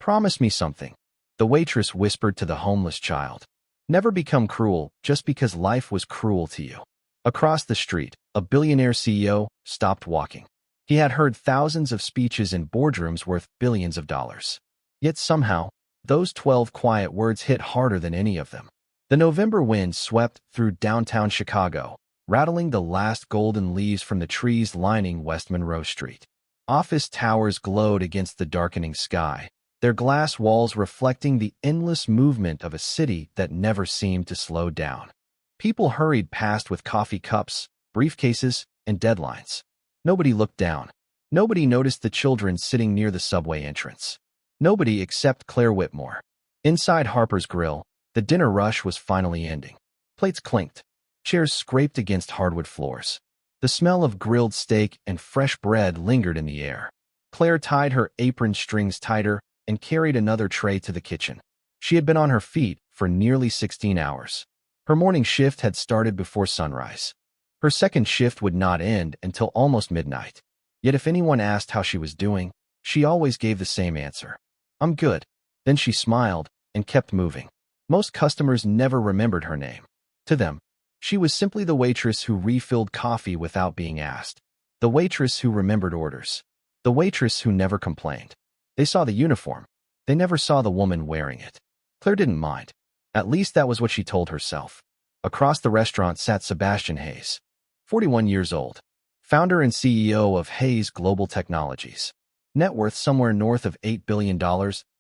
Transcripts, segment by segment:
Promise me something, the waitress whispered to the homeless child. Never become cruel just because life was cruel to you. Across the street, a billionaire CEO stopped walking. He had heard thousands of speeches in boardrooms worth billions of dollars. Yet somehow, those 12 quiet words hit harder than any of them. The November wind swept through downtown Chicago, rattling the last golden leaves from the trees lining West Monroe Street. Office towers glowed against the darkening sky, their glass walls reflecting the endless movement of a city that never seemed to slow down. People hurried past with coffee cups, briefcases, and deadlines. Nobody looked down. Nobody noticed the children sitting near the subway entrance. Nobody except Claire Whitmore. Inside Harper's Grill, the dinner rush was finally ending. Plates clinked. Chairs scraped against hardwood floors. The smell of grilled steak and fresh bread lingered in the air. Claire tied her apron strings tighter and carried another tray to the kitchen. She had been on her feet for nearly 16 hours. Her morning shift had started before sunrise. Her second shift would not end until almost midnight. Yet if anyone asked how she was doing, she always gave the same answer. I'm good. Then she smiled and kept moving. Most customers never remembered her name. To them, she was simply the waitress who refilled coffee without being asked. The waitress who remembered orders. The waitress who never complained. They saw the uniform. They never saw the woman wearing it. Claire didn't mind. At least that was what she told herself. Across the restaurant sat Sebastian Hayes, 41 years old, founder and CEO of Hayes Global Technologies. Net worth somewhere north of $8 billion,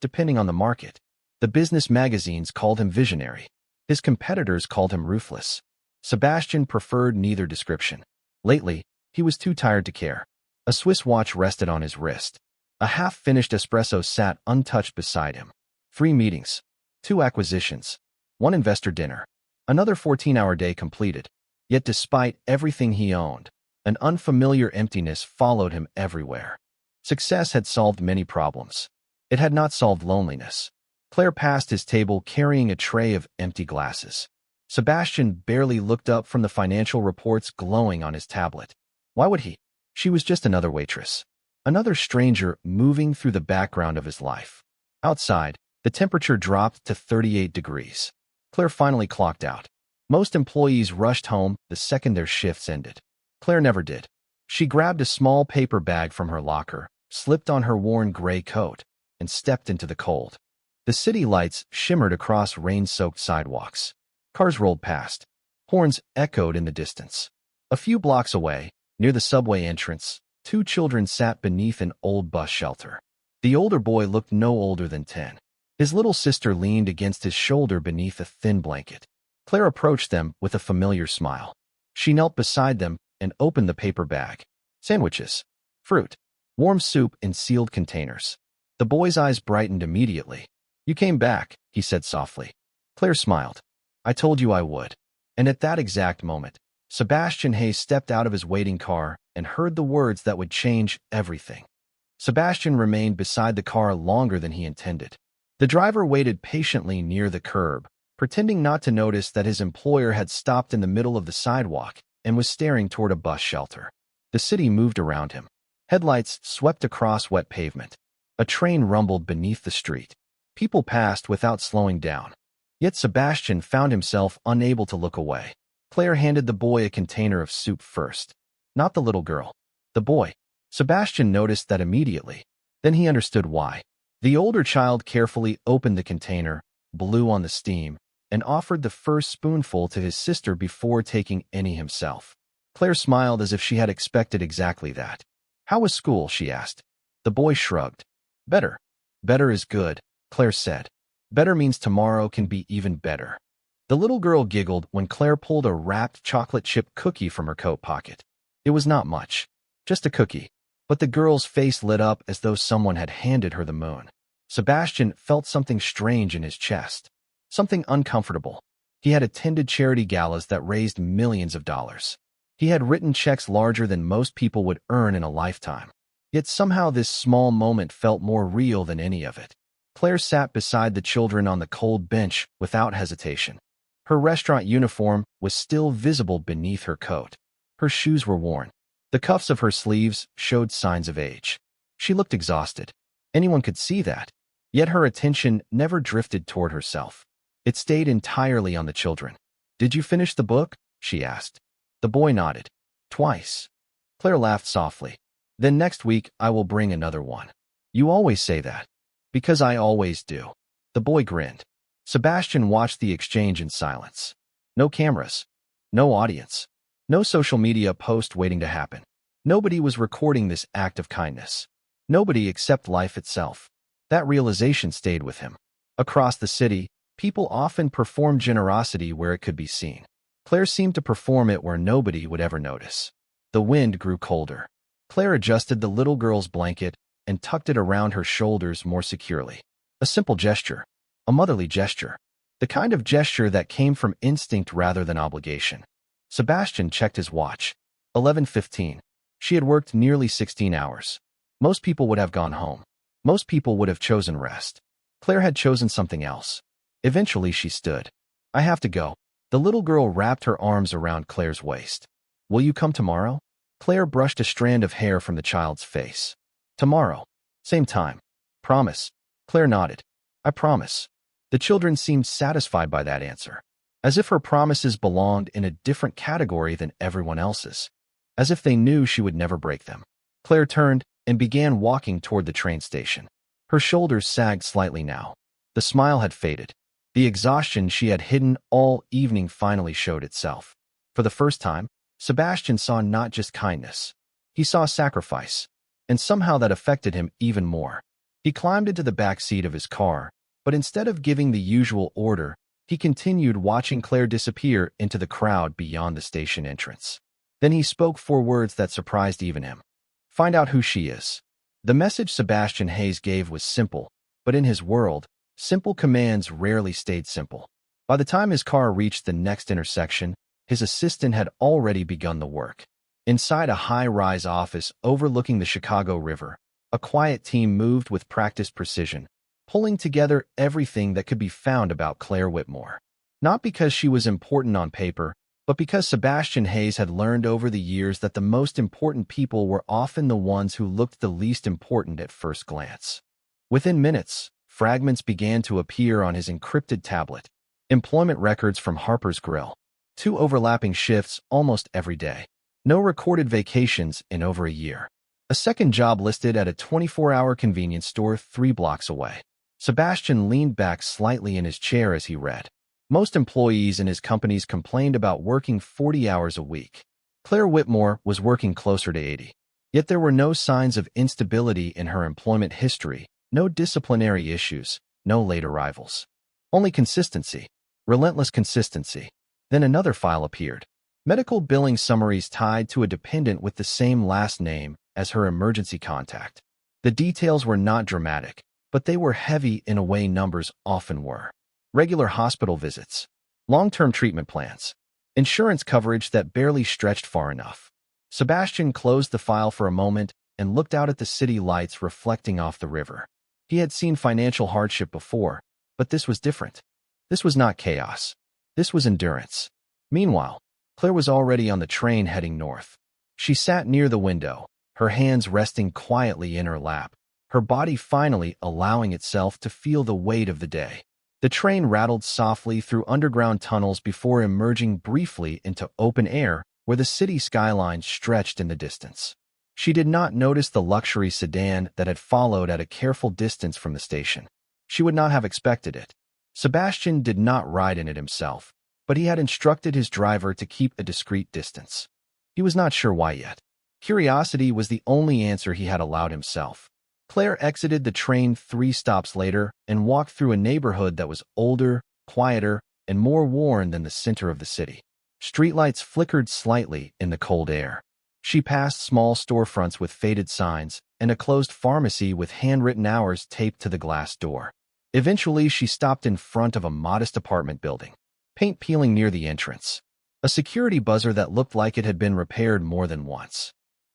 depending on the market. The business magazines called him visionary. His competitors called him ruthless. Sebastian preferred neither description. Lately, he was too tired to care. A Swiss watch rested on his wrist. A half-finished espresso sat untouched beside him. 3 meetings. 2 acquisitions. 1 investor dinner. Another 14-hour day completed. Yet despite everything he owned, an unfamiliar emptiness followed him everywhere. Success had solved many problems. It had not solved loneliness. Claire passed his table carrying a tray of empty glasses. Sebastian barely looked up from the financial reports glowing on his tablet. Why would he? She was just another waitress. Another stranger moving through the background of his life. Outside, the temperature dropped to 38 degrees. Claire finally clocked out. Most employees rushed home the second their shifts ended. Claire never did. She grabbed a small paper bag from her locker, slipped on her worn gray coat, and stepped into the cold. The city lights shimmered across rain-soaked sidewalks. Cars rolled past. Horns echoed in the distance. A few blocks away, near the subway entrance, 2 children sat beneath an old bus shelter. The older boy looked no older than 10. His little sister leaned against his shoulder beneath a thin blanket. Claire approached them with a familiar smile. She knelt beside them and opened the paper bag. Sandwiches, fruit, warm soup in sealed containers. The boy's eyes brightened immediately. You came back, he said softly. Claire smiled. I told you I would. And at that exact moment, Sebastian Hayes stepped out of his waiting car and heard the words that would change everything. Sebastian remained beside the car longer than he intended. The driver waited patiently near the curb, pretending not to notice that his employer had stopped in the middle of the sidewalk and was staring toward a bus shelter. The city moved around him. Headlights swept across wet pavement. A train rumbled beneath the street. People passed without slowing down. Yet Sebastian found himself unable to look away. Claire handed the boy a container of soup first. Not the little girl. The boy. Sebastian noticed that immediately. Then he understood why. The older child carefully opened the container, blew on the steam, and offered the first spoonful to his sister before taking any himself. Claire smiled as if she had expected exactly that. How was school? She asked. The boy shrugged. Better. Better is good, Claire said. Better means tomorrow can be even better. The little girl giggled when Claire pulled a wrapped chocolate chip cookie from her coat pocket. It was not much. Just a cookie. But the girl's face lit up as though someone had handed her the moon. Sebastian felt something strange in his chest. Something uncomfortable. He had attended charity galas that raised millions of dollars. He had written checks larger than most people would earn in a lifetime. Yet somehow this small moment felt more real than any of it. Claire sat beside the children on the cold bench without hesitation. Her restaurant uniform was still visible beneath her coat. Her shoes were worn. The cuffs of her sleeves showed signs of age. She looked exhausted. Anyone could see that. Yet her attention never drifted toward herself. It stayed entirely on the children. "Did you finish the book?" she asked. The boy nodded. "Twice." Claire laughed softly. "Then next week I will bring another one." "You always say that." "Because I always do." The boy grinned. Sebastian watched the exchange in silence. No cameras. No audience. No social media post waiting to happen. Nobody was recording this act of kindness. Nobody except life itself. That realization stayed with him. Across the city, people often perform generosity where it could be seen. Claire seemed to perform it where nobody would ever notice. The wind grew colder. Claire adjusted the little girl's blanket and tucked it around her shoulders more securely. A simple gesture. A motherly gesture. The kind of gesture that came from instinct rather than obligation. Sebastian checked his watch. 11:15. She had worked nearly 16 hours. Most people would have gone home. Most people would have chosen rest. Claire had chosen something else. Eventually she stood. "I have to go." The little girl wrapped her arms around Claire's waist. "Will you come tomorrow?" Claire brushed a strand of hair from the child's face. "Tomorrow. Same time. Promise?" Claire nodded. "I promise." The children seemed satisfied by that answer, as if her promises belonged in a different category than everyone else's, as if they knew she would never break them. Claire turned and began walking toward the train station. Her shoulders sagged slightly now. The smile had faded. The exhaustion she had hidden all evening finally showed itself. For the first time, Sebastian saw not just kindness. He saw sacrifice, and somehow that affected him even more. He climbed into the back seat of his car, but instead of giving the usual order, he continued watching Claire disappear into the crowd beyond the station entrance. Then he spoke 4 words that surprised even him. "Find out who she is." The message Sebastian Hayes gave was simple, but in his world, simple commands rarely stayed simple. By the time his car reached the next intersection, his assistant had already begun the work. Inside a high-rise office overlooking the Chicago River, a quiet team moved with practiced precision, pulling together everything that could be found about Claire Whitmore. Not because she was important on paper, but because Sebastian Hayes had learned over the years that the most important people were often the ones who looked the least important at first glance. Within minutes, fragments began to appear on his encrypted tablet. Employment records from Harper's Grill. 2 overlapping shifts almost every day. No recorded vacations in over a year. A second job listed at a 24-hour convenience store 3 blocks away. Sebastian leaned back slightly in his chair as he read. Most employees in his companies complained about working 40 hours a week. Claire Whitmore was working closer to 80. Yet there were no signs of instability in her employment history, no disciplinary issues, no late arrivals. Only consistency. Relentless consistency. Then another file appeared. Medical billing summaries tied to a dependent with the same last name as her emergency contact. The details were not dramatic, but they were heavy in a way numbers often were. Regular hospital visits, long-term treatment plans, insurance coverage that barely stretched far enough. Sebastian closed the file for a moment and looked out at the city lights reflecting off the river. He had seen financial hardship before, but this was different. This was not chaos. This was endurance. Meanwhile, Claire was already on the train heading north. She sat near the window, her hands resting quietly in her lap, her body finally allowing itself to feel the weight of the day. The train rattled softly through underground tunnels before emerging briefly into open air where the city skyline stretched in the distance. She did not notice the luxury sedan that had followed at a careful distance from the station. She would not have expected it. Sebastian did not ride in it himself, but he had instructed his driver to keep a discreet distance. He was not sure why yet. Curiosity was the only answer he had allowed himself. Claire exited the train 3 stops later and walked through a neighborhood that was older, quieter, and more worn than the center of the city. Streetlights flickered slightly in the cold air. She passed small storefronts with faded signs and a closed pharmacy with handwritten hours taped to the glass door. Eventually, she stopped in front of a modest apartment building, paint peeling near the entrance, a security buzzer that looked like it had been repaired more than once.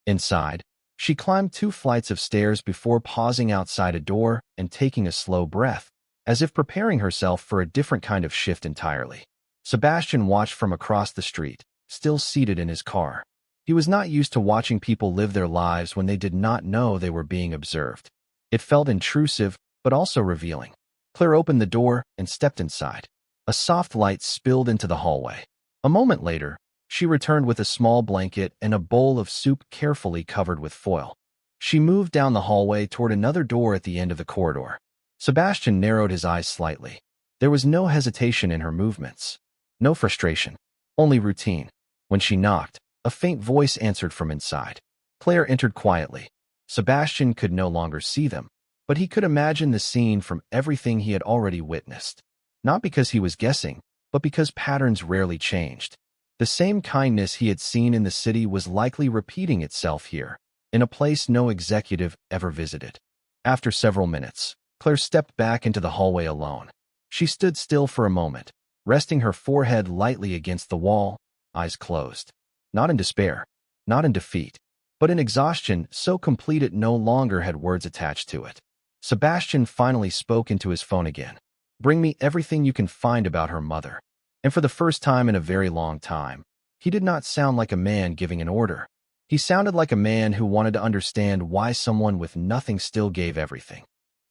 Inside, she climbed 2 flights of stairs before pausing outside a door and taking a slow breath, as if preparing herself for a different kind of shift entirely. Sebastian watched from across the street, still seated in his car. He was not used to watching people live their lives when they did not know they were being observed. It felt intrusive, but also revealing. Claire opened the door and stepped inside. A soft light spilled into the hallway. A moment later, she returned with a small blanket and a bowl of soup carefully covered with foil. She moved down the hallway toward another door at the end of the corridor. Sebastian narrowed his eyes slightly. There was no hesitation in her movements. No frustration. Only routine. When she knocked, a faint voice answered from inside. Claire entered quietly. Sebastian could no longer see them, but he could imagine the scene from everything he had already witnessed. Not because he was guessing, but because patterns rarely changed. The same kindness he had seen in the city was likely repeating itself here, in a place no executive ever visited. After several minutes, Claire stepped back into the hallway alone. She stood still for a moment, resting her forehead lightly against the wall, eyes closed. Not in despair, not in defeat, but in exhaustion so complete it no longer had words attached to it. Sebastian finally spoke into his phone again. "Bring me everything you can find about her mother." And for the first time in a very long time, he did not sound like a man giving an order. He sounded like a man who wanted to understand why someone with nothing still gave everything.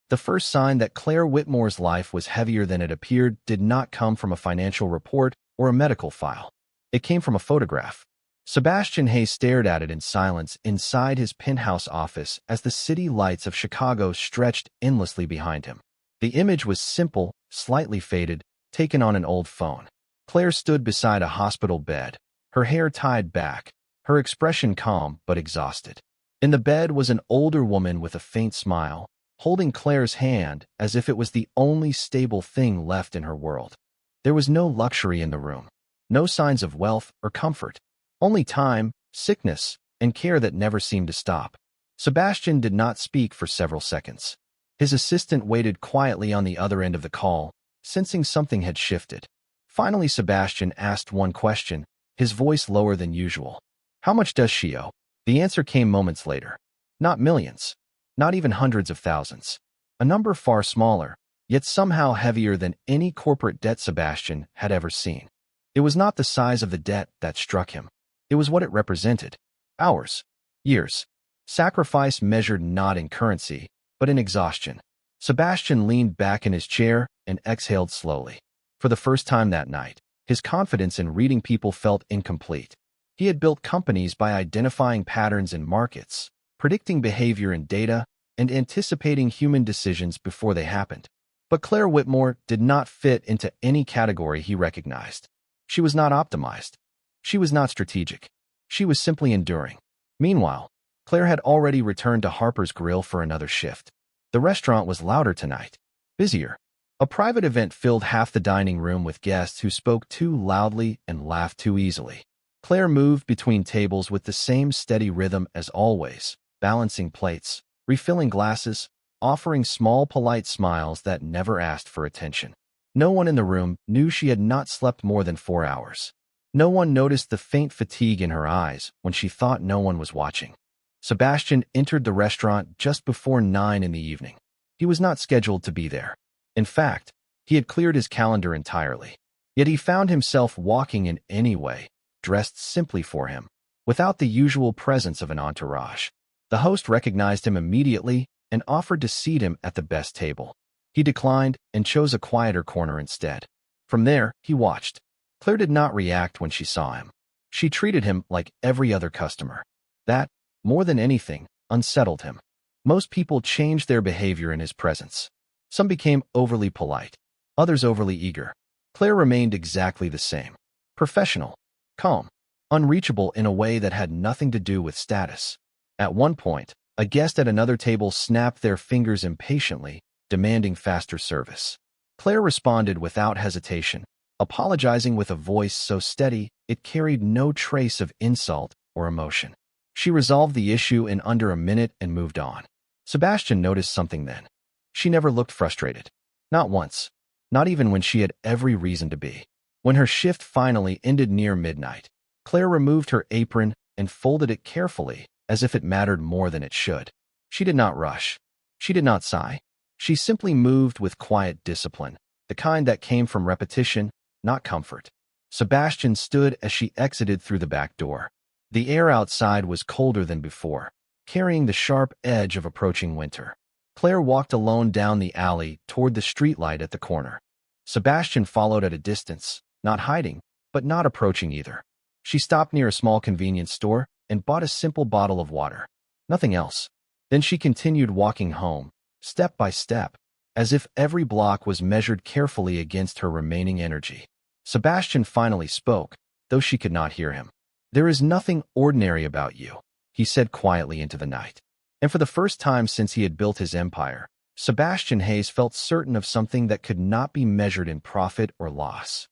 The first sign that Claire Whitmore's life was heavier than it appeared did not come from a financial report or a medical file. It came from a photograph. Sebastian Hayes stared at it in silence inside his penthouse office as the city lights of Chicago stretched endlessly behind him. The image was simple, slightly faded, taken on an old phone. Claire stood beside a hospital bed, her hair tied back, her expression calm but exhausted. In the bed was an older woman with a faint smile, holding Claire's hand as if it was the only stable thing left in her world. There was no luxury in the room, no signs of wealth or comfort, only time, sickness, and care that never seemed to stop. Sebastian did not speak for several seconds. His assistant waited quietly on the other end of the call, sensing something had shifted. Finally, Sebastian asked one question, his voice lower than usual. "How much does she owe?" The answer came moments later. Not millions. Not even hundreds of thousands. A number far smaller, yet somehow heavier than any corporate debt Sebastian had ever seen. It was not the size of the debt that struck him. It was what it represented. Hours. Years. Sacrifice measured not in currency, but in exhaustion. Sebastian leaned back in his chair and exhaled slowly. For the first time that night, his confidence in reading people felt incomplete. He had built companies by identifying patterns in markets, predicting behavior in data, and anticipating human decisions before they happened. But Claire Whitmore did not fit into any category he recognized. She was not optimized. She was not strategic. She was simply enduring. Meanwhile, Claire had already returned to Harper's Grill for another shift. The restaurant was louder tonight, busier. A private event filled half the dining room with guests who spoke too loudly and laughed too easily. Claire moved between tables with the same steady rhythm as always, balancing plates, refilling glasses, offering small polite smiles that never asked for attention. No one in the room knew she had not slept more than 4 hours. No one noticed the faint fatigue in her eyes when she thought no one was watching. Sebastian entered the restaurant just before 9 in the evening. He was not scheduled to be there. In fact, he had cleared his calendar entirely. Yet he found himself walking in anyway, dressed simply for him, without the usual presence of an entourage. The host recognized him immediately and offered to seat him at the best table. He declined and chose a quieter corner instead. From there, he watched. Claire did not react when she saw him. She treated him like every other customer. That, more than anything, unsettled him. Most people changed their behavior in his presence. Some became overly polite, others overly eager. Claire remained exactly the same. Professional, calm, unreachable in a way that had nothing to do with status. At one point, a guest at another table snapped their fingers impatiently, demanding faster service. Claire responded without hesitation, apologizing with a voice so steady it carried no trace of insult or emotion. She resolved the issue in under a minute and moved on. Sebastian noticed something then. She never looked frustrated. Not once. Not even when she had every reason to be. When her shift finally ended near midnight, Claire removed her apron and folded it carefully, as if it mattered more than it should. She did not rush. She did not sigh. She simply moved with quiet discipline, the kind that came from repetition, not comfort. Sebastian stood as she exited through the back door. The air outside was colder than before, carrying the sharp edge of approaching winter. Claire walked alone down the alley toward the streetlight at the corner. Sebastian followed at a distance, not hiding, but not approaching either. She stopped near a small convenience store and bought a simple bottle of water. Nothing else. Then she continued walking home, step by step, as if every block was measured carefully against her remaining energy. Sebastian finally spoke, though she could not hear him. "There is nothing ordinary about you," he said quietly into the night. And for the first time since he had built his empire, Sebastian Hayes felt certain of something that could not be measured in profit or loss.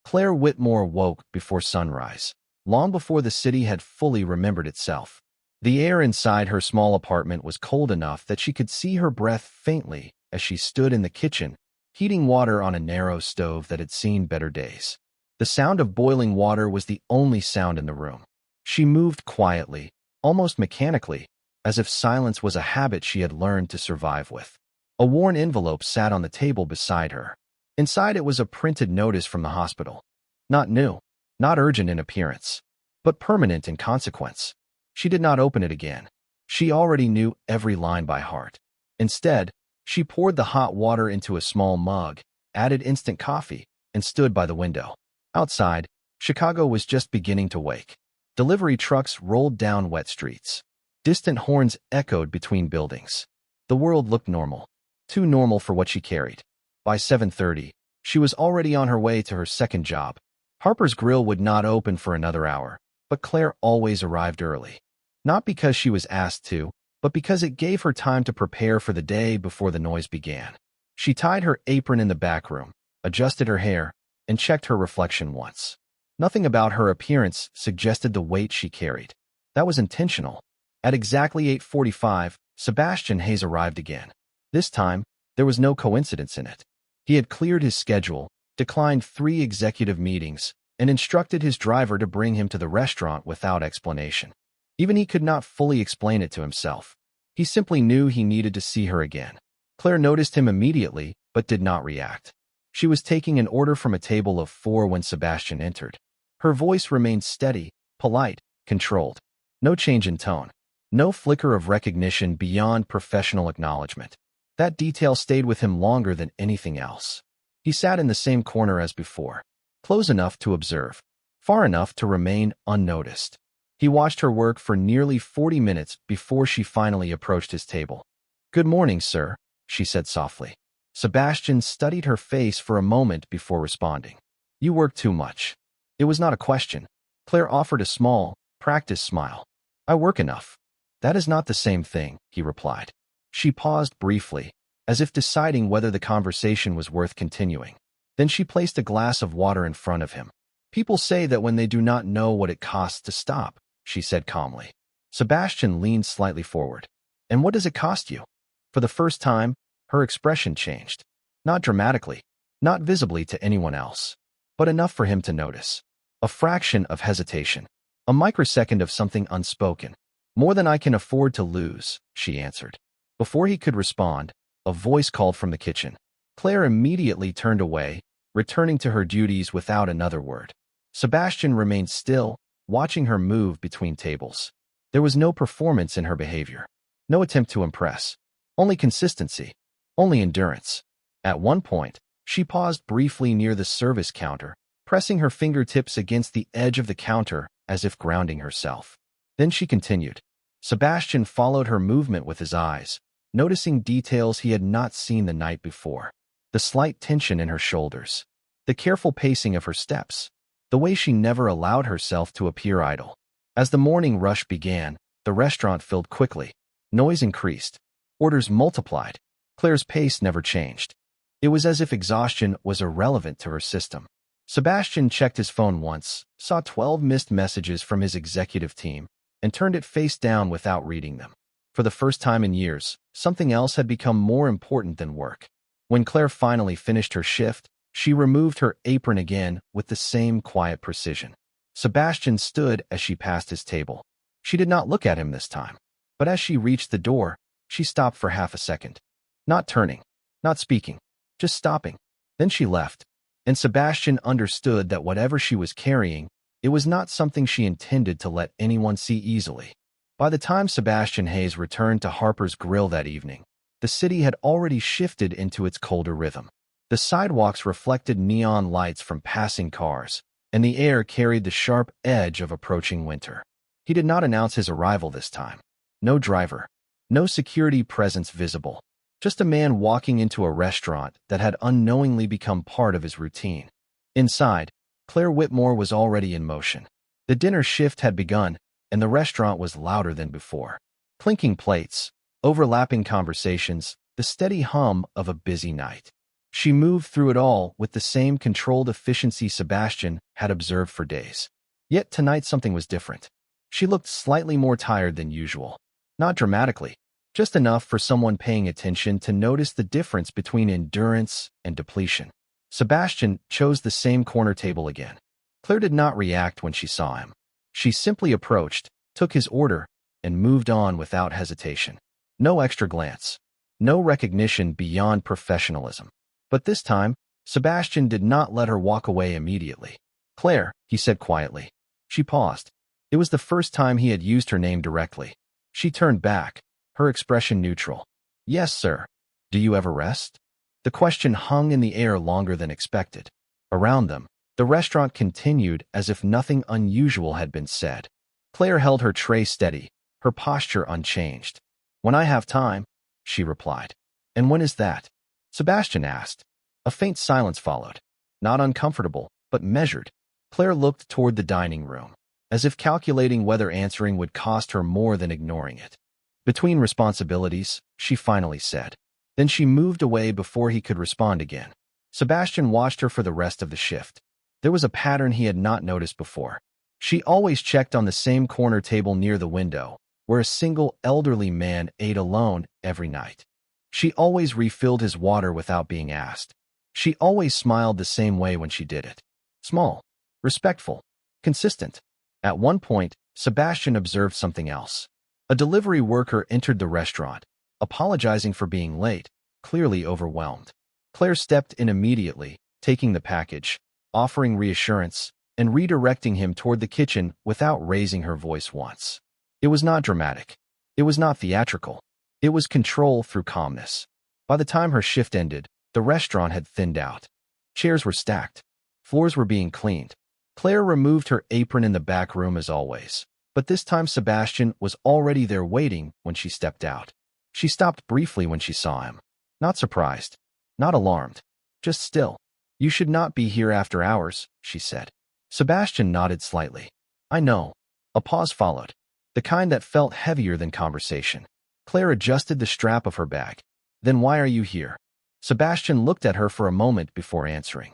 Claire Whitmore woke before sunrise, long before the city had fully remembered itself. The air inside her small apartment was cold enough that she could see her breath faintly as she stood in the kitchen, heating water on a narrow stove that had seen better days. The sound of boiling water was the only sound in the room. She moved quietly, almost mechanically, as if silence was a habit she had learned to survive with. A worn envelope sat on the table beside her. Inside it was a printed notice from the hospital. Not new, not urgent in appearance, but permanent in consequence. She did not open it again. She already knew every line by heart. Instead, she poured the hot water into a small mug, added instant coffee, and stood by the window. Outside, Chicago was just beginning to wake. Delivery trucks rolled down wet streets. Distant horns echoed between buildings. The world looked normal. Too normal for what she carried. By 7:30, she was already on her way to her second job. Harper's Grill would not open for another hour, but Claire always arrived early. Not because she was asked to, but because it gave her time to prepare for the day before the noise began. She tied her apron in the back room, adjusted her hair, and checked her reflection once. Nothing about her appearance suggested the weight she carried. That was intentional. At exactly 8:45, Sebastian Hayes arrived again. This time, there was no coincidence in it. He had cleared his schedule, declined 3 executive meetings, and instructed his driver to bring him to the restaurant without explanation. Even he could not fully explain it to himself. He simply knew he needed to see her again. Claire noticed him immediately, but did not react. She was taking an order from a table of 4 when Sebastian entered. Her voice remained steady, polite, controlled. No change in tone. No flicker of recognition beyond professional acknowledgement. That detail stayed with him longer than anything else. He sat in the same corner as before, close enough to observe, far enough to remain unnoticed. He watched her work for nearly 40 minutes before she finally approached his table. "Good morning, sir," she said softly. Sebastian studied her face for a moment before responding. "You work too much." It was not a question. Claire offered a small, practiced smile. "I work enough." "That is not the same thing," he replied. She paused briefly, as if deciding whether the conversation was worth continuing. Then she placed a glass of water in front of him. "People say that when they do not know what it costs to stop," she said calmly. Sebastian leaned slightly forward. "And what does it cost you?" For the first time, her expression changed. Not dramatically, not visibly to anyone else, but enough for him to notice. A fraction of hesitation. A microsecond of something unspoken. "More than I can afford to lose," she answered. Before he could respond, a voice called from the kitchen. Claire immediately turned away, returning to her duties without another word. Sebastian remained still, watching her move between tables. There was no performance in her behavior. No attempt to impress. Only consistency. Only endurance. At one point, she paused briefly near the service counter, pressing her fingertips against the edge of the counter as if grounding herself. Then she continued. Sebastian followed her movement with his eyes, noticing details he had not seen the night before. The slight tension in her shoulders. The careful pacing of her steps. The way she never allowed herself to appear idle. As the morning rush began, the restaurant filled quickly. Noise increased. Orders multiplied. Claire's pace never changed. It was as if exhaustion was irrelevant to her system. Sebastian checked his phone once, saw 12 missed messages from his executive team, and turned it face down without reading them. For the first time in years, something else had become more important than work. When Claire finally finished her shift, she removed her apron again with the same quiet precision. Sebastian stood as she passed his table. She did not look at him this time, but as she reached the door, she stopped for half a second. Not turning, not speaking, just stopping. Then she left, and Sebastian understood that whatever she was carrying, it was not something she intended to let anyone see easily. By the time Sebastian Hayes returned to Harper's Grill that evening, The city had already shifted into its colder rhythm. The sidewalks reflected neon lights from passing cars, and the air carried the sharp edge of approaching winter. He did not announce his arrival this time. No driver, no security presence visible, just a man walking into a restaurant that had unknowingly become part of his routine. Inside, Claire Whitmore was already in motion. The dinner shift had begun, and the restaurant was louder than before. Clinking plates, overlapping conversations, the steady hum of a busy night. She moved through it all with the same controlled efficiency Sebastian had observed for days. Yet tonight something was different. She looked slightly more tired than usual. Not dramatically, just enough for someone paying attention to notice the difference between endurance and depletion. Sebastian chose the same corner table again. Claire did not react when she saw him. She simply approached, took his order, and moved on without hesitation. No extra glance. No recognition beyond professionalism. But this time, Sebastian did not let her walk away immediately. "Claire," he said quietly. She paused. It was the first time he had used her name directly. She turned back, her expression neutral. "Yes, sir. Do you ever rest?" The question hung in the air longer than expected. Around them, the restaurant continued as if nothing unusual had been said. Claire held her tray steady, her posture unchanged. "When I have time," she replied. "And when is that?" Sebastian asked. A faint silence followed. Not uncomfortable, but measured. Claire looked toward the dining room, as if calculating whether answering would cost her more than ignoring it. "Between responsibilities," she finally said. Then she moved away before he could respond again. Sebastian watched her for the rest of the shift. There was a pattern he had not noticed before. She always checked on the same corner table near the window, where a single elderly man ate alone every night. She always refilled his water without being asked. She always smiled the same way when she did it. Small, respectful, consistent. At one point, Sebastian observed something else. A delivery worker entered the restaurant, apologizing for being late, clearly overwhelmed. Claire stepped in immediately, taking the package, offering reassurance, and redirecting him toward the kitchen without raising her voice once. It was not dramatic. It was not theatrical. It was control through calmness. By the time her shift ended, the restaurant had thinned out. Chairs were stacked. Floors were being cleaned. Claire removed her apron in the back room as always, but this time Sebastian was already there waiting when she stepped out. She stopped briefly when she saw him. Not surprised. Not alarmed. Just still. "You should not be here after hours," she said. Sebastian nodded slightly. "I know." A pause followed, the kind that felt heavier than conversation. Claire adjusted the strap of her bag. "Then why are you here?" Sebastian looked at her for a moment before answering.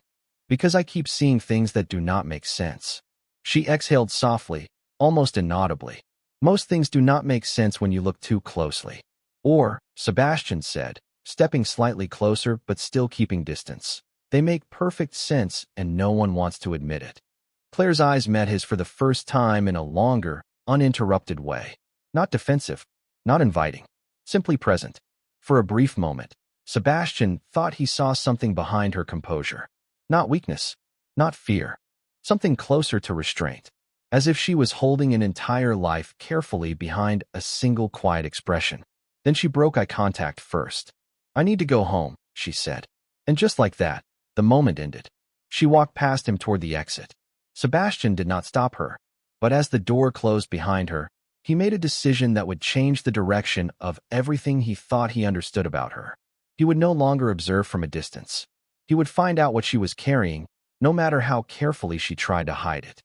"Because I keep seeing things that do not make sense." She exhaled softly, almost inaudibly. "Most things do not make sense when you look too closely." "Or," Sebastian said, stepping slightly closer but still keeping distance, "they make perfect sense and no one wants to admit it." Claire's eyes met his for the first time in a longer, uninterrupted way. Not defensive, not inviting, simply present. For a brief moment, Sebastian thought he saw something behind her composure. Not weakness, not fear, something closer to restraint, as if she was holding an entire life carefully behind a single quiet expression. Then she broke eye contact first. "I need to go home," she said. And just like that, the moment ended. She walked past him toward the exit. Sebastian did not stop her, but as the door closed behind her, he made a decision that would change the direction of everything he thought he understood about her. He would no longer observe from a distance. He would find out what she was carrying, no matter how carefully she tried to hide it.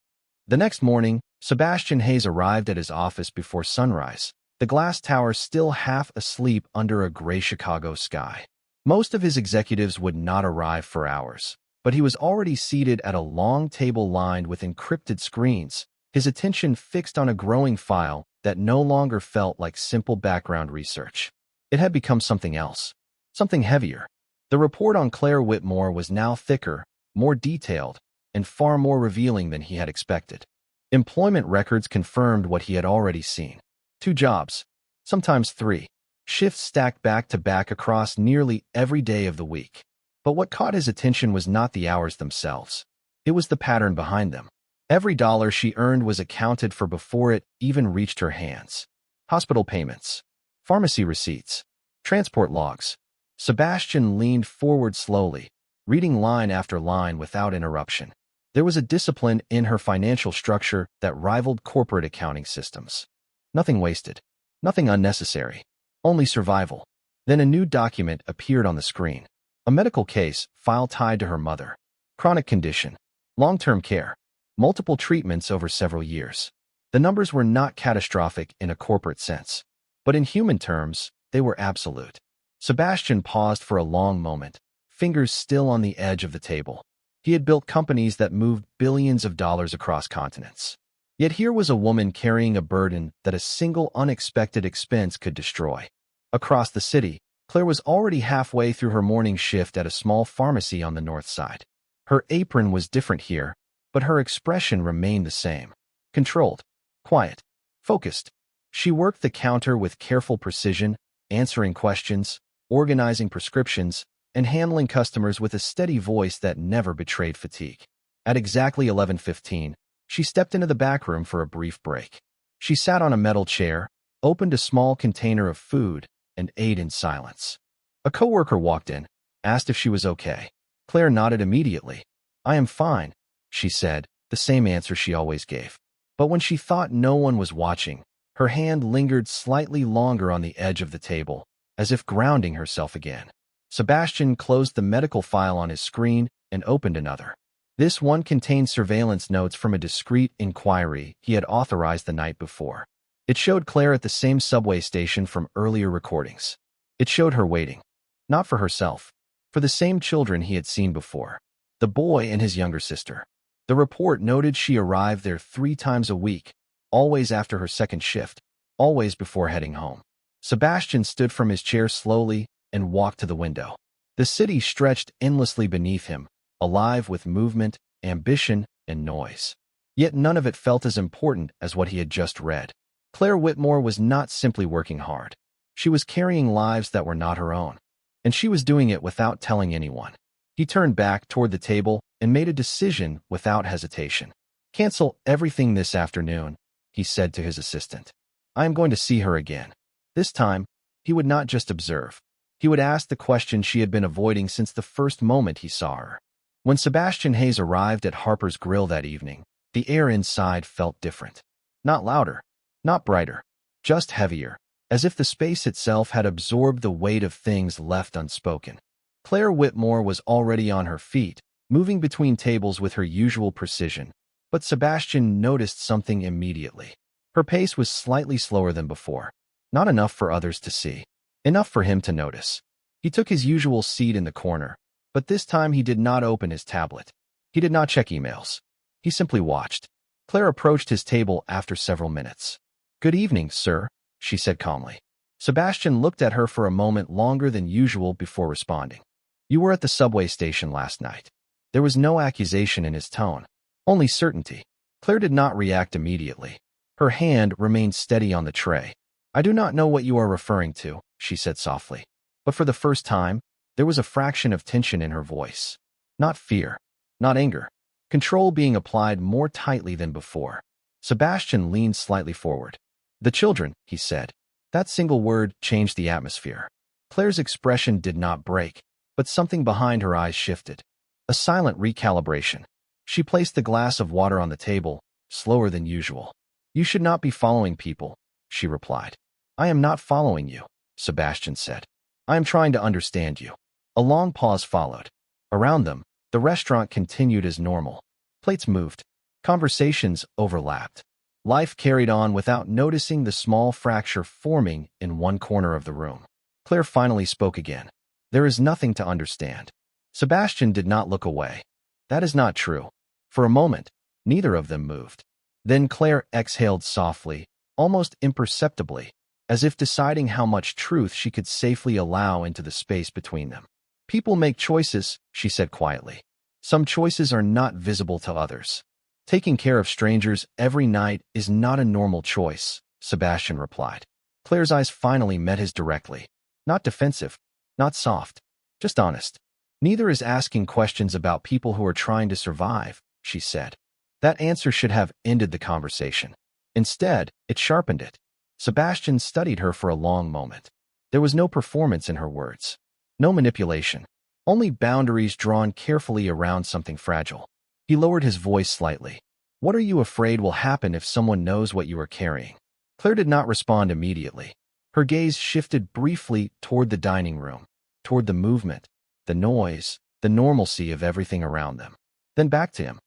The next morning, Sebastian Hayes arrived at his office before sunrise, the glass tower still half asleep under a gray Chicago sky. Most of his executives would not arrive for hours, but he was already seated at a long table lined with encrypted screens, his attention fixed on a growing file that no longer felt like simple background research. It had become something else, something heavier. The report on Claire Whitmore was now thicker, more detailed, and far more revealing than he had expected. Employment records confirmed what he had already seen. 2 jobs, sometimes 3, shifts stacked back to back across nearly every day of the week. But what caught his attention was not the hours themselves. It was the pattern behind them. Every dollar she earned was accounted for before it even reached her hands. Hospital payments, pharmacy receipts, Transport logs. Sebastian leaned forward slowly, reading line after line without interruption. There was a discipline in her financial structure that rivaled corporate accounting systems. Nothing wasted. Nothing unnecessary. Only survival. Then a new document appeared on the screen. A medical case, file tied to her mother. Chronic condition. Long-term care. Multiple treatments over several years. The numbers were not catastrophic in a corporate sense, but in human terms, they were absolute. Sebastian paused for a long moment, fingers still on the edge of the table. He had built companies that moved billions of dollars across continents. Yet here was a woman carrying a burden that a single unexpected expense could destroy. Across the city, Claire was already halfway through her morning shift at a small pharmacy on the north side. Her apron was different here, but her expression remained the same. Controlled, quiet, focused. She worked the counter with careful precision, answering questions, organizing prescriptions, and handling customers with a steady voice that never betrayed fatigue. At exactly 11:15, she stepped into the back room for a brief break. She sat on a metal chair, opened a small container of food, and ate in silence. A coworker walked in, asked if she was okay. Claire nodded immediately. "I am fine," she said, the same answer she always gave. But when she thought no one was watching, her hand lingered slightly longer on the edge of the table, as if grounding herself again. Sebastian closed the medical file on his screen and opened another. This one contained surveillance notes from a discreet inquiry he had authorized the night before. It showed Claire at the same subway station from earlier recordings. It showed her waiting. Not for herself. For the same children he had seen before. The boy and his younger sister. The report noted she arrived there 3 times a week, always after her second shift, always before heading home. Sebastian stood from his chair slowly and walked to the window. The city stretched endlessly beneath him, alive with movement, ambition, and noise. Yet none of it felt as important as what he had just read. Claire Whitmore was not simply working hard. She was carrying lives that were not her own. And she was doing it without telling anyone. He turned back toward the table and made a decision without hesitation. "Cancel everything this afternoon," he said to his assistant. "I am going to see her again." This time, he would not just observe. He would ask the question she had been avoiding since the first moment he saw her. When Sebastian Hayes arrived at Harper's Grill that evening, the air inside felt different. Not louder, not brighter, just heavier, as if the space itself had absorbed the weight of things left unspoken. Claire Whitmore was already on her feet, moving between tables with her usual precision, but Sebastian noticed something immediately. Her pace was slightly slower than before. Not enough for others to see. Enough for him to notice. He took his usual seat in the corner, but this time he did not open his tablet. He did not check emails. He simply watched. Claire approached his table after several minutes. "Good evening, sir," she said calmly. Sebastian looked at her for a moment longer than usual before responding. "You were at the subway station last night." There was no accusation in his tone, only certainty. Claire did not react immediately. Her hand remained steady on the tray. "I do not know what you are referring to," she said softly. But for the first time, there was a fraction of tension in her voice. Not fear, not anger. Control being applied more tightly than before. Sebastian leaned slightly forward. "The children," he said. That single word changed the atmosphere. Claire's expression did not break, but something behind her eyes shifted. A silent recalibration. She placed the glass of water on the table, slower than usual. "You should not be following people," she replied. "I am not following you," Sebastian said. "I am trying to understand you." A long pause followed. Around them, the restaurant continued as normal. Plates moved. Conversations overlapped. Life carried on without noticing the small fracture forming in one corner of the room. Claire finally spoke again. "There is nothing to understand." Sebastian did not look away. "That is not true." For a moment, neither of them moved. Then Claire exhaled softly, almost imperceptibly, as if deciding how much truth she could safely allow into the space between them. "People make choices," she said quietly. "Some choices are not visible to others." "Taking care of strangers every night is not a normal choice," Sebastian replied. Claire's eyes finally met his directly. Not defensive, not soft, just honest. "Neither is asking questions about people who are trying to survive," she said. That answer should have ended the conversation. Instead, it sharpened it. Sebastian studied her for a long moment. There was no performance in her words. No manipulation. Only boundaries drawn carefully around something fragile. He lowered his voice slightly. What are you afraid will happen if someone knows what you are carrying? Claire did not respond immediately. Her gaze shifted briefly toward the dining room, toward the movement, the noise, the normalcy of everything around them. Then back to him.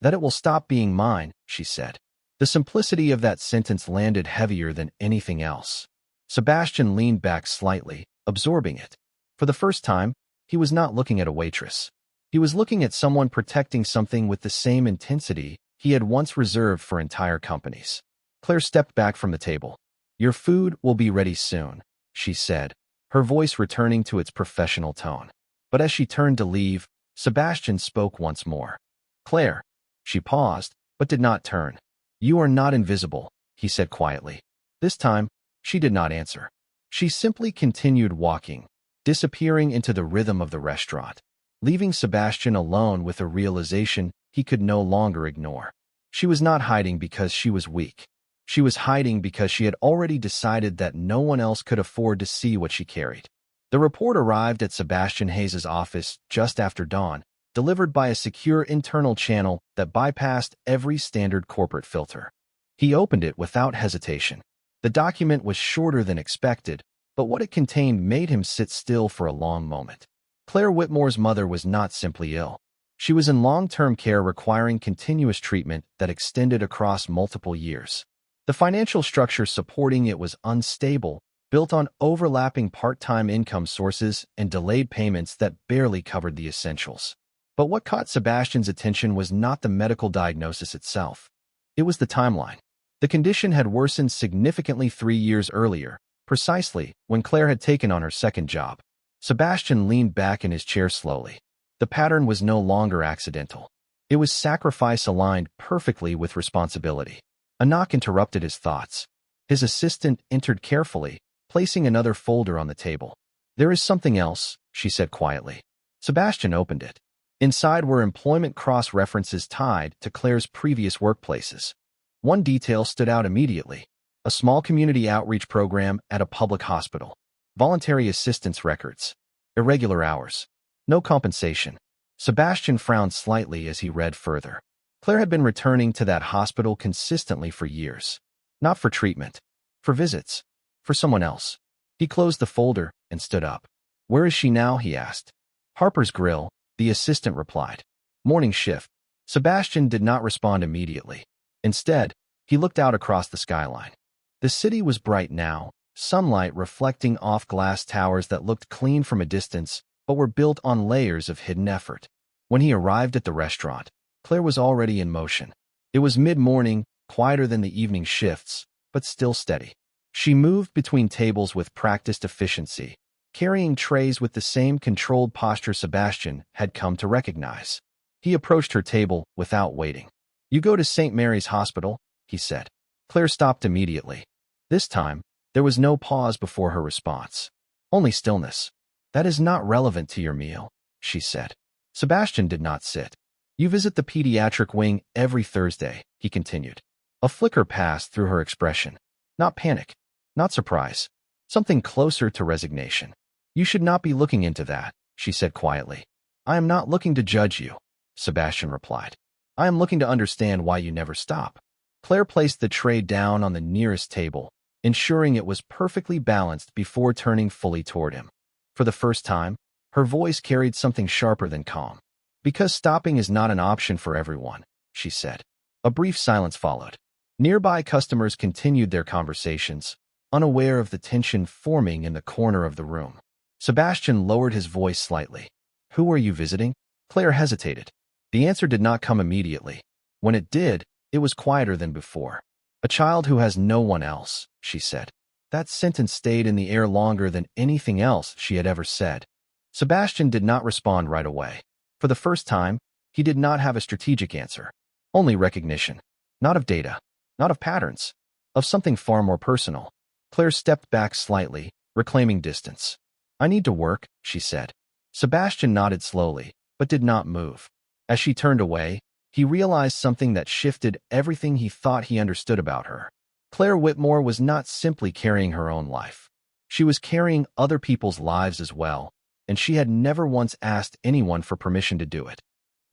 That it will stop being mine, she said. The simplicity of that sentence landed heavier than anything else. Sebastian leaned back slightly, absorbing it. For the first time, he was not looking at a waitress. He was looking at someone protecting something with the same intensity he had once reserved for entire companies. Claire stepped back from the table. Your food will be ready soon, she said, her voice returning to its professional tone. But as she turned to leave, Sebastian spoke once more. Claire. She paused, but did not turn. You are not invisible, he said quietly. This time, she did not answer. She simply continued walking, disappearing into the rhythm of the restaurant, leaving Sebastian alone with a realization he could no longer ignore. She was not hiding because she was weak. She was hiding because she had already decided that no one else could afford to see what she carried. The report arrived at Sebastian Hayes' office just after dawn, delivered by a secure internal channel that bypassed every standard corporate filter. He opened it without hesitation. The document was shorter than expected, but what it contained made him sit still for a long moment. Claire Whitmore's mother was not simply ill. She was in long-term care requiring continuous treatment that extended across multiple years. The financial structure supporting it was unstable, built on overlapping part-time income sources and delayed payments that barely covered the essentials. But what caught Sebastian's attention was not the medical diagnosis itself. It was the timeline. The condition had worsened significantly 3 years earlier, precisely when Claire had taken on her second job. Sebastian leaned back in his chair slowly. The pattern was no longer accidental. It was sacrifice aligned perfectly with responsibility. A knock interrupted his thoughts. His assistant entered carefully, placing another folder on the table. There is something else, she said quietly. Sebastian opened it. Inside were employment cross-references tied to Claire's previous workplaces. One detail stood out immediately. A small community outreach program at a public hospital. Voluntary assistance records. Irregular hours. No compensation. Sebastian frowned slightly as he read further. Claire had been returning to that hospital consistently for years. Not for treatment. For visits. For someone else. He closed the folder and stood up. Where is she now? He asked. Harper's Grill, the assistant replied. Morning shift. Sebastian did not respond immediately. Instead, he looked out across the skyline. The city was bright now, sunlight reflecting off glass towers that looked clean from a distance, but were built on layers of hidden effort. When he arrived at the restaurant, Claire was already in motion. It was mid-morning, quieter than the evening shifts, but still steady. She moved between tables with practiced efficiency, carrying trays with the same controlled posture Sebastian had come to recognize. He approached her table without waiting. You go to St. Mary's Hospital, he said. Claire stopped immediately. This time, there was no pause before her response. Only stillness. That is not relevant to your meal, she said. Sebastian did not sit. You visit the pediatric wing every Thursday, he continued. A flicker passed through her expression. Not panic. Not surprise. Something closer to resignation. You should not be looking into that, she said quietly. I am not looking to judge you, Sebastian replied. I am looking to understand why you never stop. Claire placed the tray down on the nearest table, ensuring it was perfectly balanced before turning fully toward him. For the first time, her voice carried something sharper than calm. Because stopping is not an option for everyone, she said. A brief silence followed. Nearby customers continued their conversations, unaware of the tension forming in the corner of the room. Sebastian lowered his voice slightly. Who are you visiting? Claire hesitated. The answer did not come immediately. When it did, it was quieter than before. A child who has no one else, she said. That sentence stayed in the air longer than anything else she had ever said. Sebastian did not respond right away. For the first time, he did not have a strategic answer. Only recognition. Not of data. Not of patterns. Of something far more personal. Claire stepped back slightly, reclaiming distance. I need to work, she said. Sebastian nodded slowly, but did not move. As she turned away, he realized something that shifted everything he thought he understood about her. Claire Whitmore was not simply carrying her own life. She was carrying other people's lives as well, and she had never once asked anyone for permission to do it.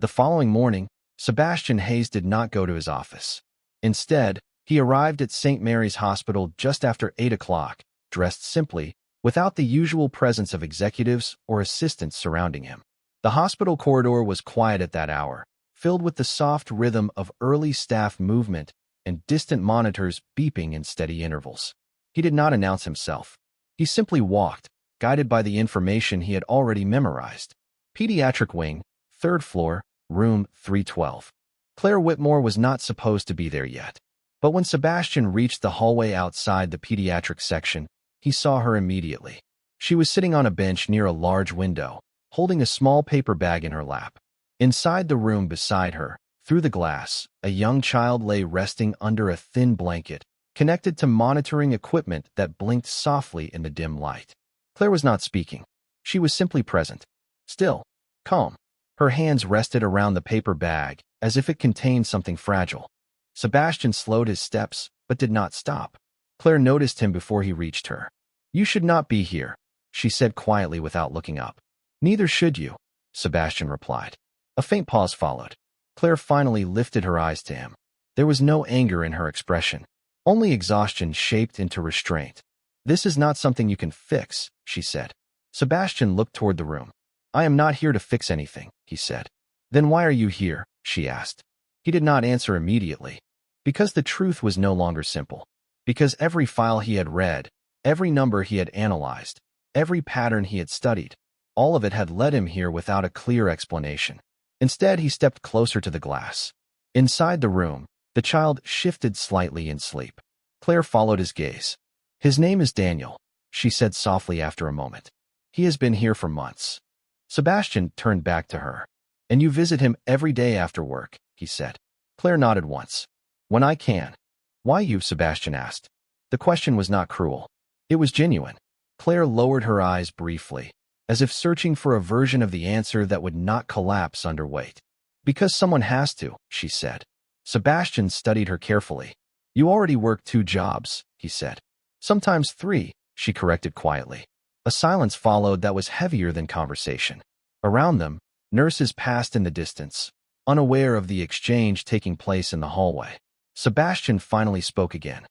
The following morning, Sebastian Hayes did not go to his office. Instead, he arrived at St. Mary's Hospital just after 8 o'clock, dressed simply, without the usual presence of executives or assistants surrounding him. The hospital corridor was quiet at that hour, filled with the soft rhythm of early staff movement and distant monitors beeping in steady intervals. He did not announce himself. He simply walked, guided by the information he had already memorized. Pediatric wing, 3rd floor, room 312. Claire Whitmore was not supposed to be there yet. But when Sebastian reached the hallway outside the pediatric section, he saw her immediately. She was sitting on a bench near a large window, holding a small paper bag in her lap. Inside the room beside her, through the glass, a young child lay resting under a thin blanket, connected to monitoring equipment that blinked softly in the dim light. Claire was not speaking. She was simply present. Still, calm. Her hands rested around the paper bag, as if it contained something fragile. Sebastian slowed his steps, but did not stop. Claire noticed him before he reached her. "You should not be here," she said quietly without looking up. "Neither should you," Sebastian replied. A faint pause followed. Claire finally lifted her eyes to him. There was no anger in her expression, only exhaustion shaped into restraint. "This is not something you can fix," she said. Sebastian looked toward the room. "I am not here to fix anything," he said. "Then why are you here?" she asked. He did not answer immediately. Because the truth was no longer simple. Because every file he had read, every number he had analyzed, every pattern he had studied, all of it had led him here without a clear explanation. Instead, he stepped closer to the glass. Inside the room, the child shifted slightly in sleep. Claire followed his gaze. "His name is Daniel," she said softly after a moment. "He has been here for months." Sebastian turned back to her. "And you visit him every day after work," he said. Claire nodded once. "When I can." "Why you?" Sebastian asked. The question was not cruel. It was genuine. Claire lowered her eyes briefly, as if searching for a version of the answer that would not collapse under weight. "Because someone has to," she said. Sebastian studied her carefully. "You already work 2 jobs," he said. "Sometimes 3, she corrected quietly. A silence followed that was heavier than conversation. Around them, nurses passed in the distance, unaware of the exchange taking place in the hallway. Sebastian finally spoke again.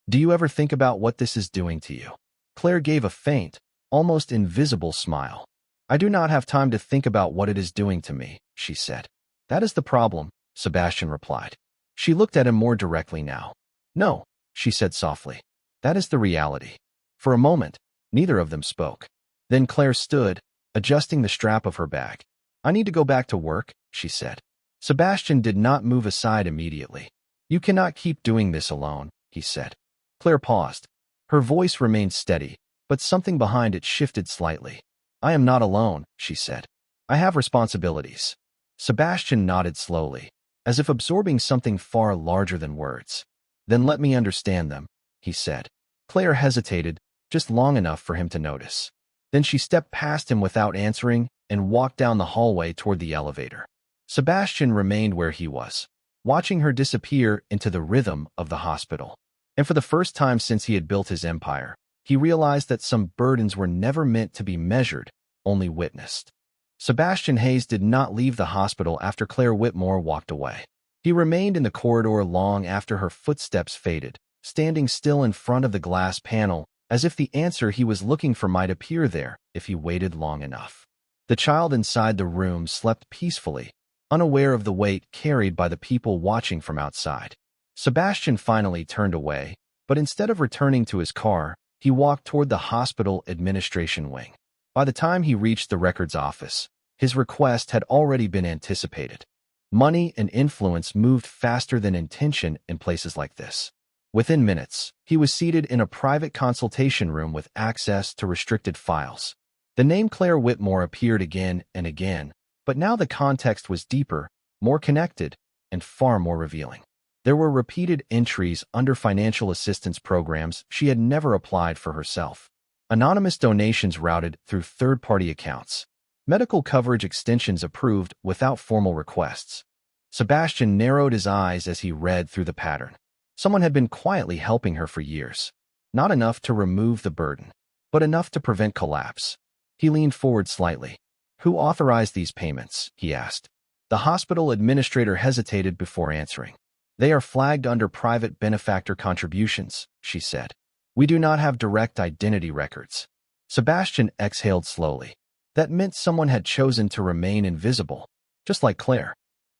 "Do you ever think about what this is doing to you?" Claire gave a faint, almost invisible smile. "I do not have time to think about what it is doing to me," she said. "That is the problem," Sebastian replied. She looked at him more directly now. "No," she said softly. "That is the reality." For a moment, neither of them spoke. Then Claire stood, adjusting the strap of her bag. "I need to go back to work," she said. Sebastian did not move aside immediately. "You cannot keep doing this alone," he said. Claire paused. Her voice remained steady, but something behind it shifted slightly. "I am not alone," she said. "I have responsibilities." Sebastian nodded slowly, as if absorbing something far larger than words. "Then let me understand them," he said. Claire hesitated, just long enough for him to notice. Then she stepped past him without answering and walked down the hallway toward the elevator. Sebastian remained where he was, watching her disappear into the rhythm of the hospital. And for the first time since he had built his empire, he realized that some burdens were never meant to be measured, only witnessed. Sebastian Hayes did not leave the hospital after Claire Whitmore walked away. He remained in the corridor long after her footsteps faded, standing still in front of the glass panel, as if the answer he was looking for might appear there if he waited long enough. The child inside the room slept peacefully, unaware of the weight carried by the people watching from outside. Sebastian finally turned away, but instead of returning to his car, he walked toward the hospital administration wing. By the time he reached the records office, his request had already been anticipated. Money and influence moved faster than intention in places like this. Within minutes, he was seated in a private consultation room with access to restricted files. The name Claire Whitmore appeared again and again, but now the context was deeper, more connected, and far more revealing. There were repeated entries under financial assistance programs she had never applied for herself. Anonymous donations routed through third-party accounts. Medical coverage extensions approved without formal requests. Sebastian narrowed his eyes as he read through the pattern. Someone had been quietly helping her for years. Not enough to remove the burden. but enough to prevent collapse. He leaned forward slightly. Who authorized these payments? He asked. The hospital administrator hesitated before answering. They are flagged under private benefactor contributions, she said. We do not have direct identity records. Sebastian exhaled slowly. That meant someone had chosen to remain invisible, just like Claire.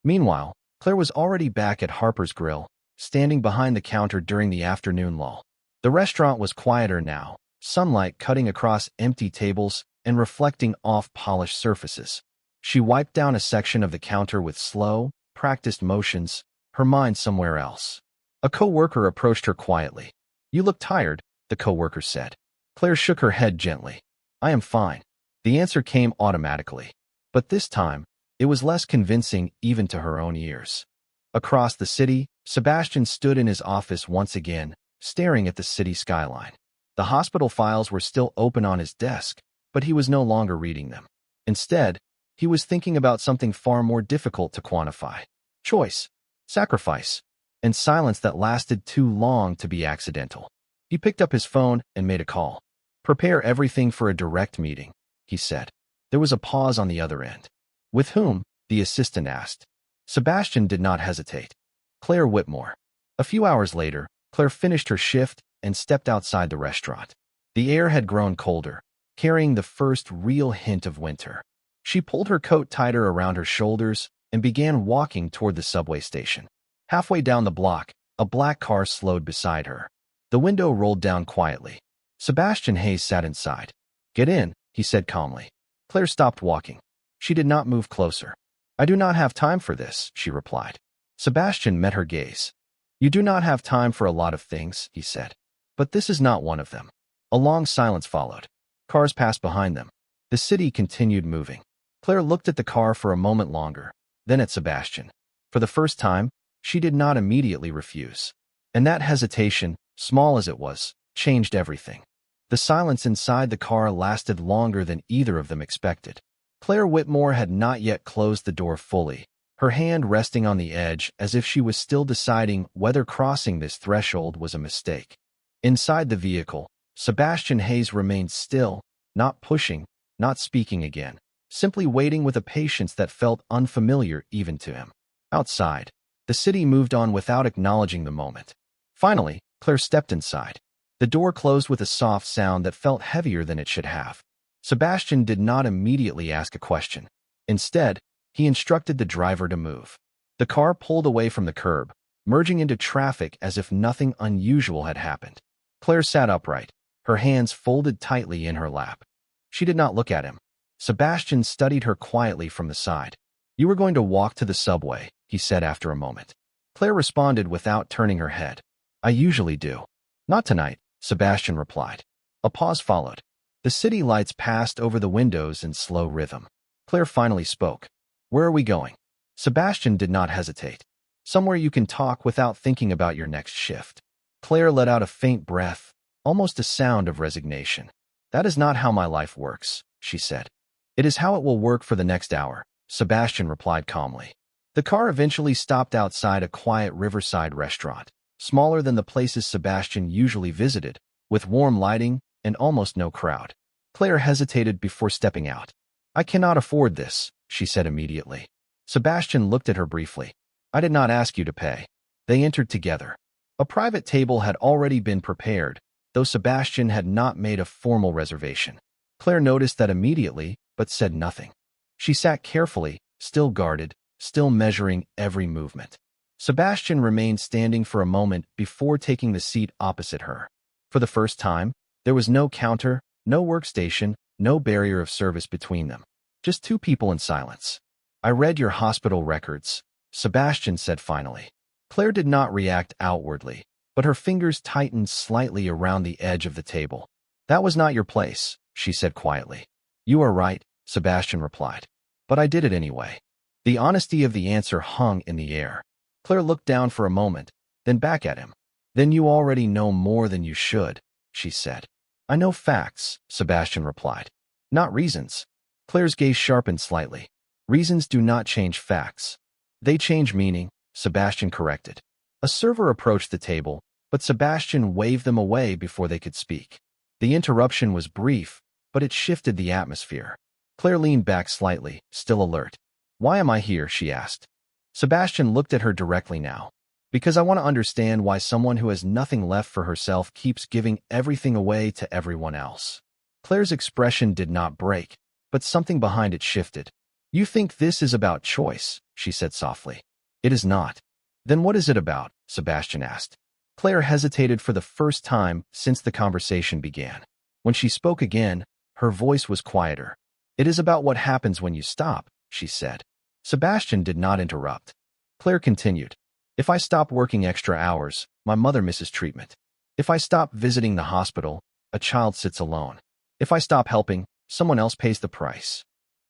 Meanwhile, Claire was already back at Harper's Grill, standing behind the counter during the afternoon lull. The restaurant was quieter now, sunlight cutting across empty tables and reflecting off polished surfaces. She wiped down a section of the counter with slow, practiced motions, her mind somewhere else. A co-worker approached her quietly. You look tired, the co-worker said. Claire shook her head gently. I am fine. The answer came automatically. But this time, it was less convincing even to her own ears. Across the city, Sebastian stood in his office once again, staring at the city skyline. The hospital files were still open on his desk, but he was no longer reading them. Instead, he was thinking about something far more difficult to quantify. Choice, sacrifice, and silence that lasted too long to be accidental. He picked up his phone and made a call. Prepare everything for a direct meeting, he said. There was a pause on the other end. With whom? The assistant asked. Sebastian did not hesitate. Claire Whitmore. A few hours later, Claire finished her shift and stepped outside the restaurant. The air had grown colder, carrying the first real hint of winter. She pulled her coat tighter around her shoulders and began walking toward the subway station. Halfway down the block, a black car slowed beside her. The window rolled down quietly. Sebastian Hayes sat inside. Get in, he said calmly. Claire stopped walking. She did not move closer. I do not have time for this, she replied. Sebastian met her gaze. You do not have time for a lot of things, he said. But this is not one of them. A long silence followed. Cars passed behind them. The city continued moving. Claire looked at the car for a moment longer, then at Sebastian. For the first time, she did not immediately refuse. And that hesitation, small as it was, changed everything. The silence inside the car lasted longer than either of them expected. Claire Whitmore had not yet closed the door fully, her hand resting on the edge as if she was still deciding whether crossing this threshold was a mistake. Inside the vehicle, Sebastian Hayes remained still, not pushing, not speaking again, simply waiting with a patience that felt unfamiliar even to him. Outside, the city moved on without acknowledging the moment. Finally, Claire stepped inside. The door closed with a soft sound that felt heavier than it should have. Sebastian did not immediately ask a question. Instead, he instructed the driver to move. The car pulled away from the curb, merging into traffic as if nothing unusual had happened. Claire sat upright, her hands folded tightly in her lap. She did not look at him. Sebastian studied her quietly from the side. You were going to walk to the subway, he said after a moment. Claire responded without turning her head. I usually do. Not tonight, Sebastian replied. A pause followed. The city lights passed over the windows in slow rhythm. Claire finally spoke. Where are we going? Sebastian did not hesitate. Somewhere you can talk without thinking about your next shift. Claire let out a faint breath, almost a sound of resignation. That is not how my life works, she said. It is how it will work for the next hour, Sebastian replied calmly. The car eventually stopped outside a quiet riverside restaurant, smaller than the places Sebastian usually visited, with warm lighting and almost no crowd. Claire hesitated before stepping out. I cannot afford this, she said immediately. Sebastian looked at her briefly. I did not ask you to pay. They entered together. A private table had already been prepared, though Sebastian had not made a formal reservation. Claire noticed that immediately, but said nothing. She sat carefully, still guarded, still measuring every movement. Sebastian remained standing for a moment before taking the seat opposite her. For the first time, there was no counter, no workstation, no barrier of service between them. Just two people in silence. I read your hospital records, Sebastian said finally. Claire did not react outwardly, but her fingers tightened slightly around the edge of the table. That was not your place, she said quietly. You are right, Sebastian replied. But I did it anyway. The honesty of the answer hung in the air. Claire looked down for a moment, then back at him. Then you already know more than you should, she said. I know facts, Sebastian replied. Not reasons. Claire's gaze sharpened slightly. Reasons do not change facts. They change meaning, Sebastian corrected. A server approached the table, but Sebastian waved them away before they could speak. The interruption was brief, but it shifted the atmosphere. Claire leaned back slightly, still alert. "Why am I here?" she asked. Sebastian looked at her directly now. "Because I want to understand why someone who has nothing left for herself keeps giving everything away to everyone else." Claire's expression did not break, but something behind it shifted. "You think this is about choice," she said softly. "It is not." "Then what is it about?" Sebastian asked. Claire hesitated for the first time since the conversation began. When she spoke again, her voice was quieter. "It is about what happens when you stop," she said. Sebastian did not interrupt. Claire continued. "If I stop working extra hours, my mother misses treatment. If I stop visiting the hospital, a child sits alone. If I stop helping, someone else pays the price."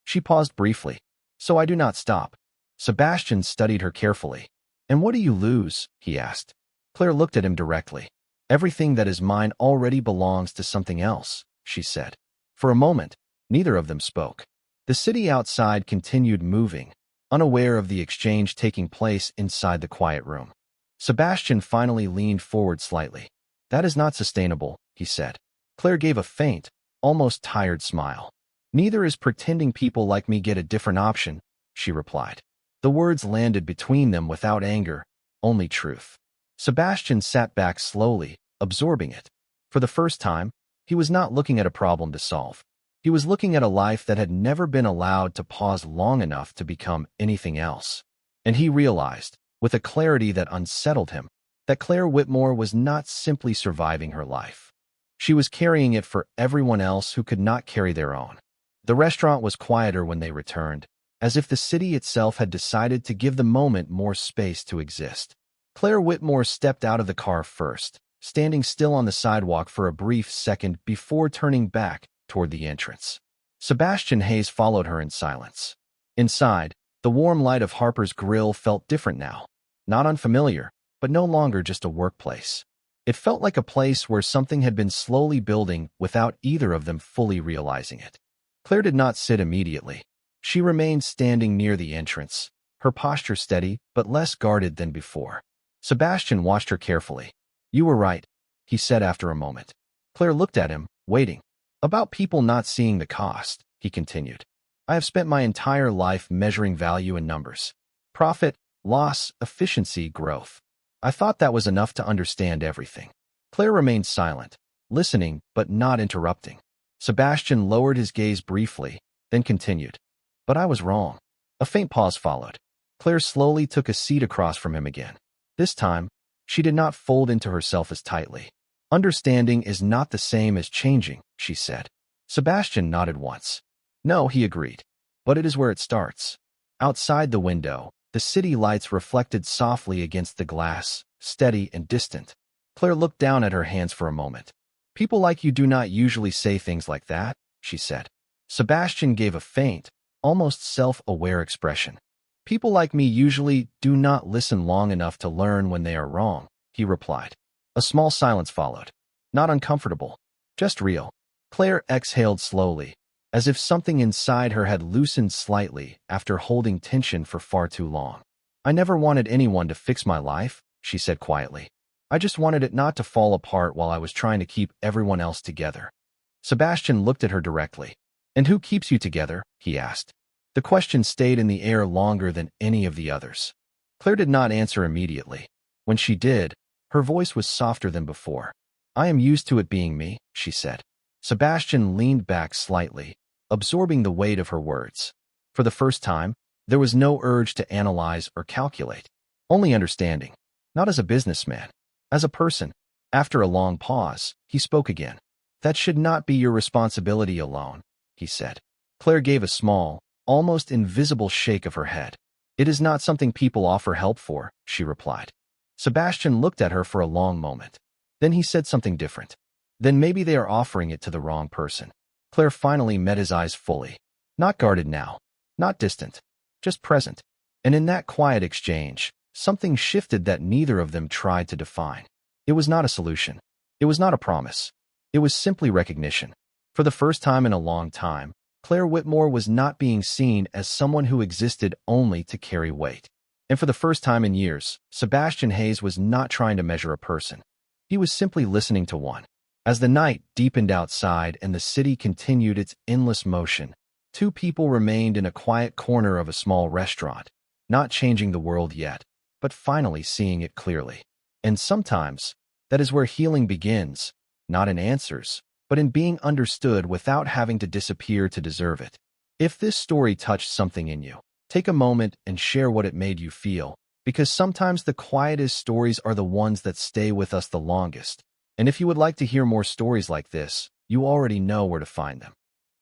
She paused briefly. "So I do not stop." Sebastian studied her carefully. "And what do you lose?" he asked. Claire looked at him directly. "Everything that is mine already belongs to something else," she said. For a moment, neither of them spoke. The city outside continued moving, unaware of the exchange taking place inside the quiet room. Sebastian finally leaned forward slightly. "That is not sustainable," he said. Claire gave a faint, almost tired smile. "Neither is pretending people like me get a different option," she replied. The words landed between them without anger, only truth. Sebastian sat back slowly, absorbing it. For the first time, he was not looking at a problem to solve. He was looking at a life that had never been allowed to pause long enough to become anything else. And he realized, with a clarity that unsettled him, that Claire Whitmore was not simply surviving her life. She was carrying it for everyone else who could not carry their own. The restaurant was quieter when they returned, as if the city itself had decided to give the moment more space to exist. Claire Whitmore stepped out of the car first, standing still on the sidewalk for a brief second before turning back toward the entrance. Sebastian Hayes followed her in silence. Inside, the warm light of Harper's Grill felt different now. Not unfamiliar, but no longer just a workplace. It felt like a place where something had been slowly building without either of them fully realizing it. Claire did not sit immediately. She remained standing near the entrance, her posture steady but less guarded than before. Sebastian watched her carefully. "You were right," he said after a moment. Claire looked at him, waiting. "About people not seeing the cost," he continued. "I have spent my entire life measuring value in numbers. Profit, loss, efficiency, growth. I thought that was enough to understand everything." Claire remained silent, listening but not interrupting. Sebastian lowered his gaze briefly, then continued. "But I was wrong." A faint pause followed. Claire slowly took a seat across from him again. This time, she did not fold into herself as tightly. "Understanding is not the same as changing," she said. Sebastian nodded once. "No," he agreed. "But it is where it starts." Outside the window, the city lights reflected softly against the glass, steady and distant. Claire looked down at her hands for a moment. "People like you do not usually say things like that," she said. Sebastian gave a faint, almost self-aware expression. "People like me usually do not listen long enough to learn when they are wrong," he replied. A small silence followed. Not uncomfortable, just real. Claire exhaled slowly, as if something inside her had loosened slightly after holding tension for far too long. "I never wanted anyone to fix my life," she said quietly. "I just wanted it not to fall apart while I was trying to keep everyone else together." Sebastian looked at her directly. "And who keeps you together?" he asked. The question stayed in the air longer than any of the others. Claire did not answer immediately. When she did, her voice was softer than before. "I am used to it being me," she said. Sebastian leaned back slightly, absorbing the weight of her words. For the first time, there was no urge to analyze or calculate, only understanding. Not as a businessman, as a person. After a long pause, he spoke again. "That should not be your responsibility alone," he said. Claire gave a small, almost invisible shake of her head. "It is not something people offer help for," she replied. Sebastian looked at her for a long moment. Then he said something different. "Then maybe they are offering it to the wrong person." Claire finally met his eyes fully. Not guarded now, not distant, just present. And in that quiet exchange, something shifted that neither of them tried to define. It was not a solution. It was not a promise. It was simply recognition. For the first time in a long time, Claire Whitmore was not being seen as someone who existed only to carry weight. And for the first time in years, Sebastian Hayes was not trying to measure a person. He was simply listening to one. As the night deepened outside and the city continued its endless motion, two people remained in a quiet corner of a small restaurant, not changing the world yet, but finally seeing it clearly. And sometimes, that is where healing begins, not in answers, but in being understood without having to disappear to deserve it. If this story touched something in you, take a moment and share what it made you feel, because sometimes the quietest stories are the ones that stay with us the longest. And if you would like to hear more stories like this, you already know where to find them.